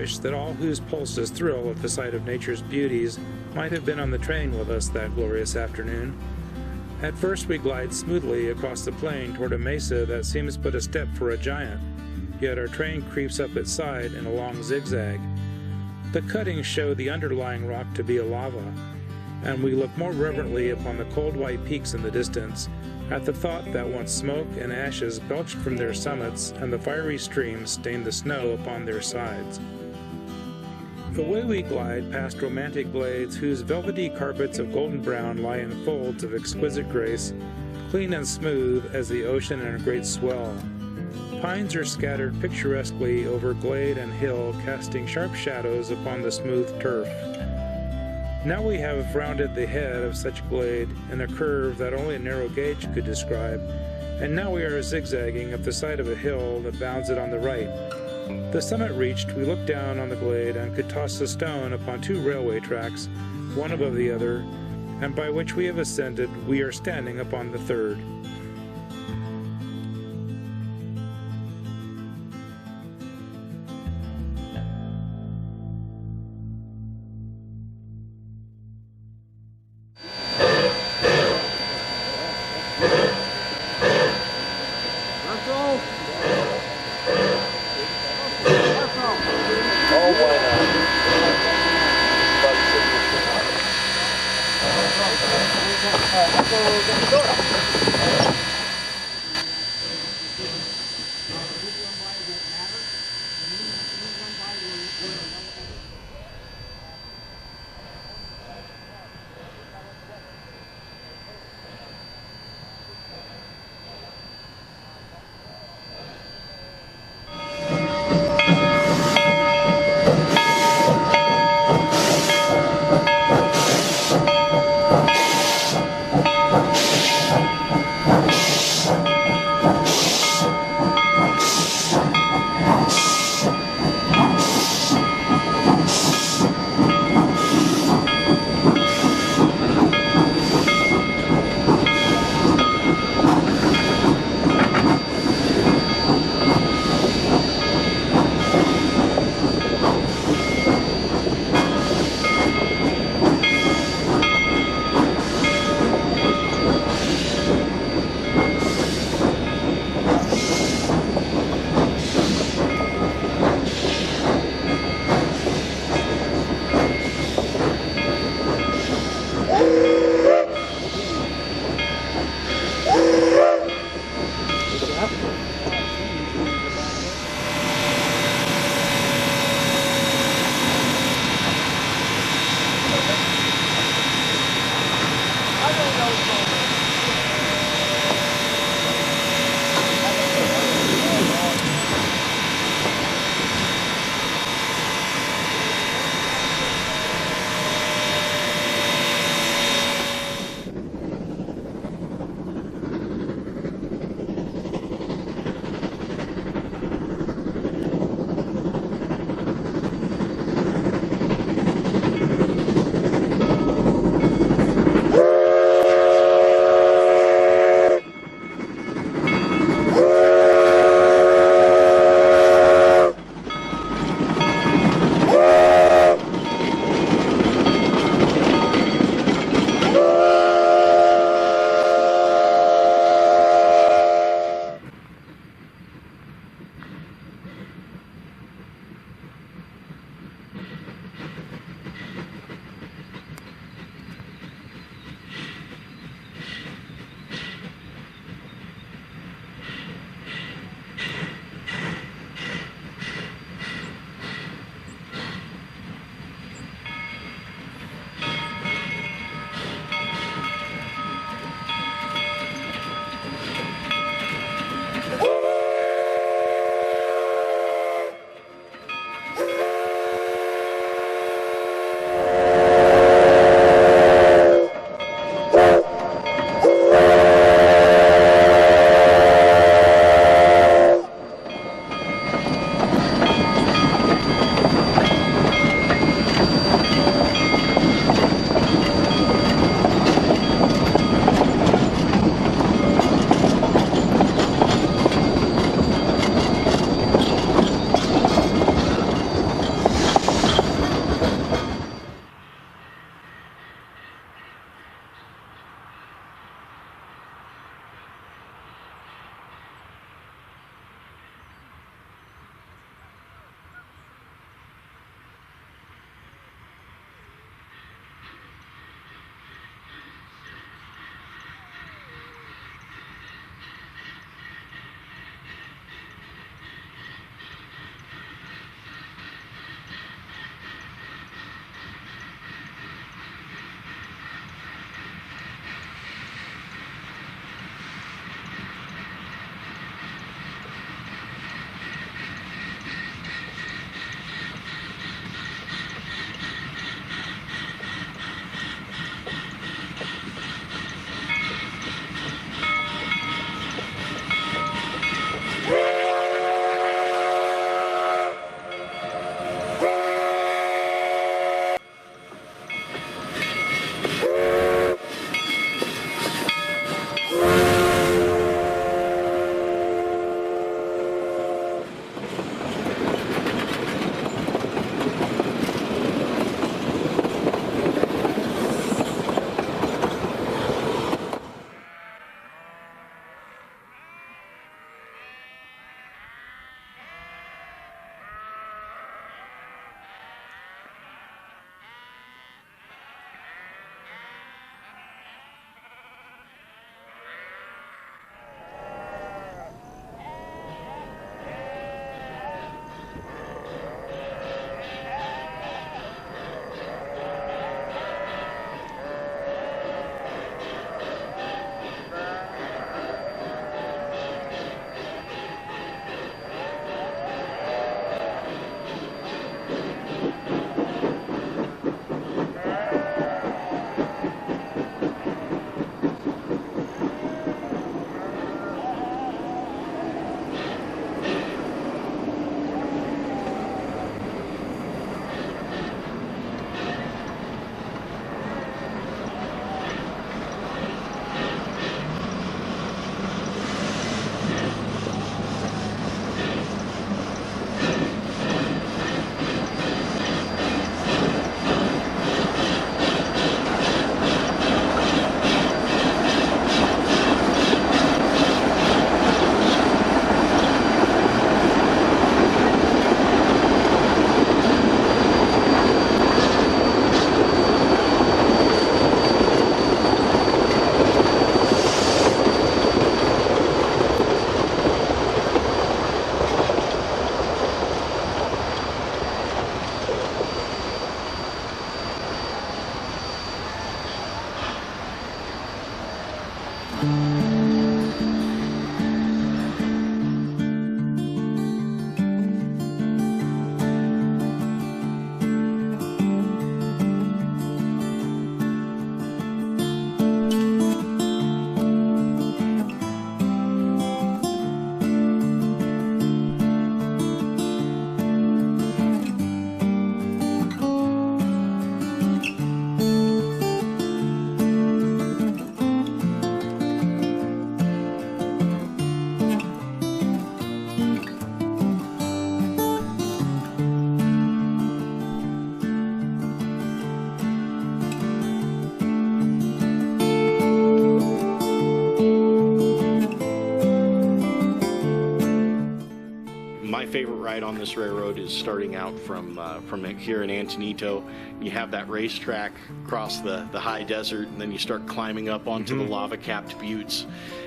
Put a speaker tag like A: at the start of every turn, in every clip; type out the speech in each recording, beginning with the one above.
A: wish that all whose pulses thrill at the sight of nature's beauties might have been on the train with us that glorious afternoon. At first we glide smoothly across the plain toward a mesa that seems but a step for a giant, yet our train creeps up its side in a long zigzag. The cuttings show the underlying rock to be a lava, and we look more reverently upon the cold white peaks in the distance, at the thought that once smoke and ashes belched from their summits and the fiery streams stained the snow upon their sides. Away we glide past romantic glades whose velvety carpets of golden brown lie in folds of exquisite grace, clean and smooth as the ocean in a great swell. Pines are scattered picturesquely over glade and hill, casting sharp shadows upon the smooth turf. Now we have rounded the head of such glade in a curve that only a narrow gauge could describe, and now we are zigzagging up the side of a hill that bounds it on the right. The summit reached, we looked down on the glade and could toss a stone upon two railway tracks, one above the other, and by which we have ascended, we are standing upon the third.
B: My favorite ride on this railroad is starting out from here in Antonito. You have that racetrack across the high desert, and then you start climbing up onto the lava-capped buttes,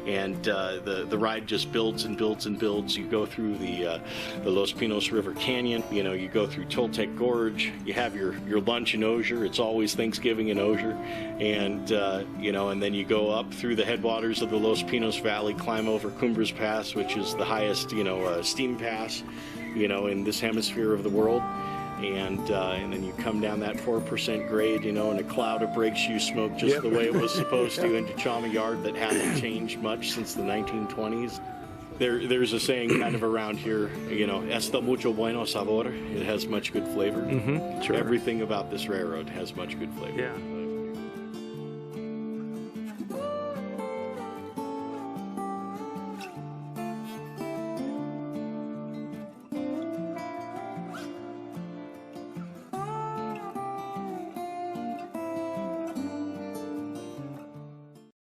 B: and the ride just builds and builds and builds. You go through the Los Pinos River Canyon. You know, you go through Toltec Gorge. You have your lunch in Osier. It's always Thanksgiving in Osier, and you know, and then you go up through the headwaters of the Los Pinos Valley, climb over Cumbres Pass, which is the highest, you know, steam pass, you know, in this hemisphere of the world. And then you come down that 4% grade, you know, and a cloud of brake shoe smoke just the way it was supposed to into Chama Yard that hasn't changed much since the 1920s. There's a saying kind of around here, you know, está mucho bueno sabor. It has much good flavor.
A: Sure.
B: Everything about this railroad has much good flavor.
A: Yeah.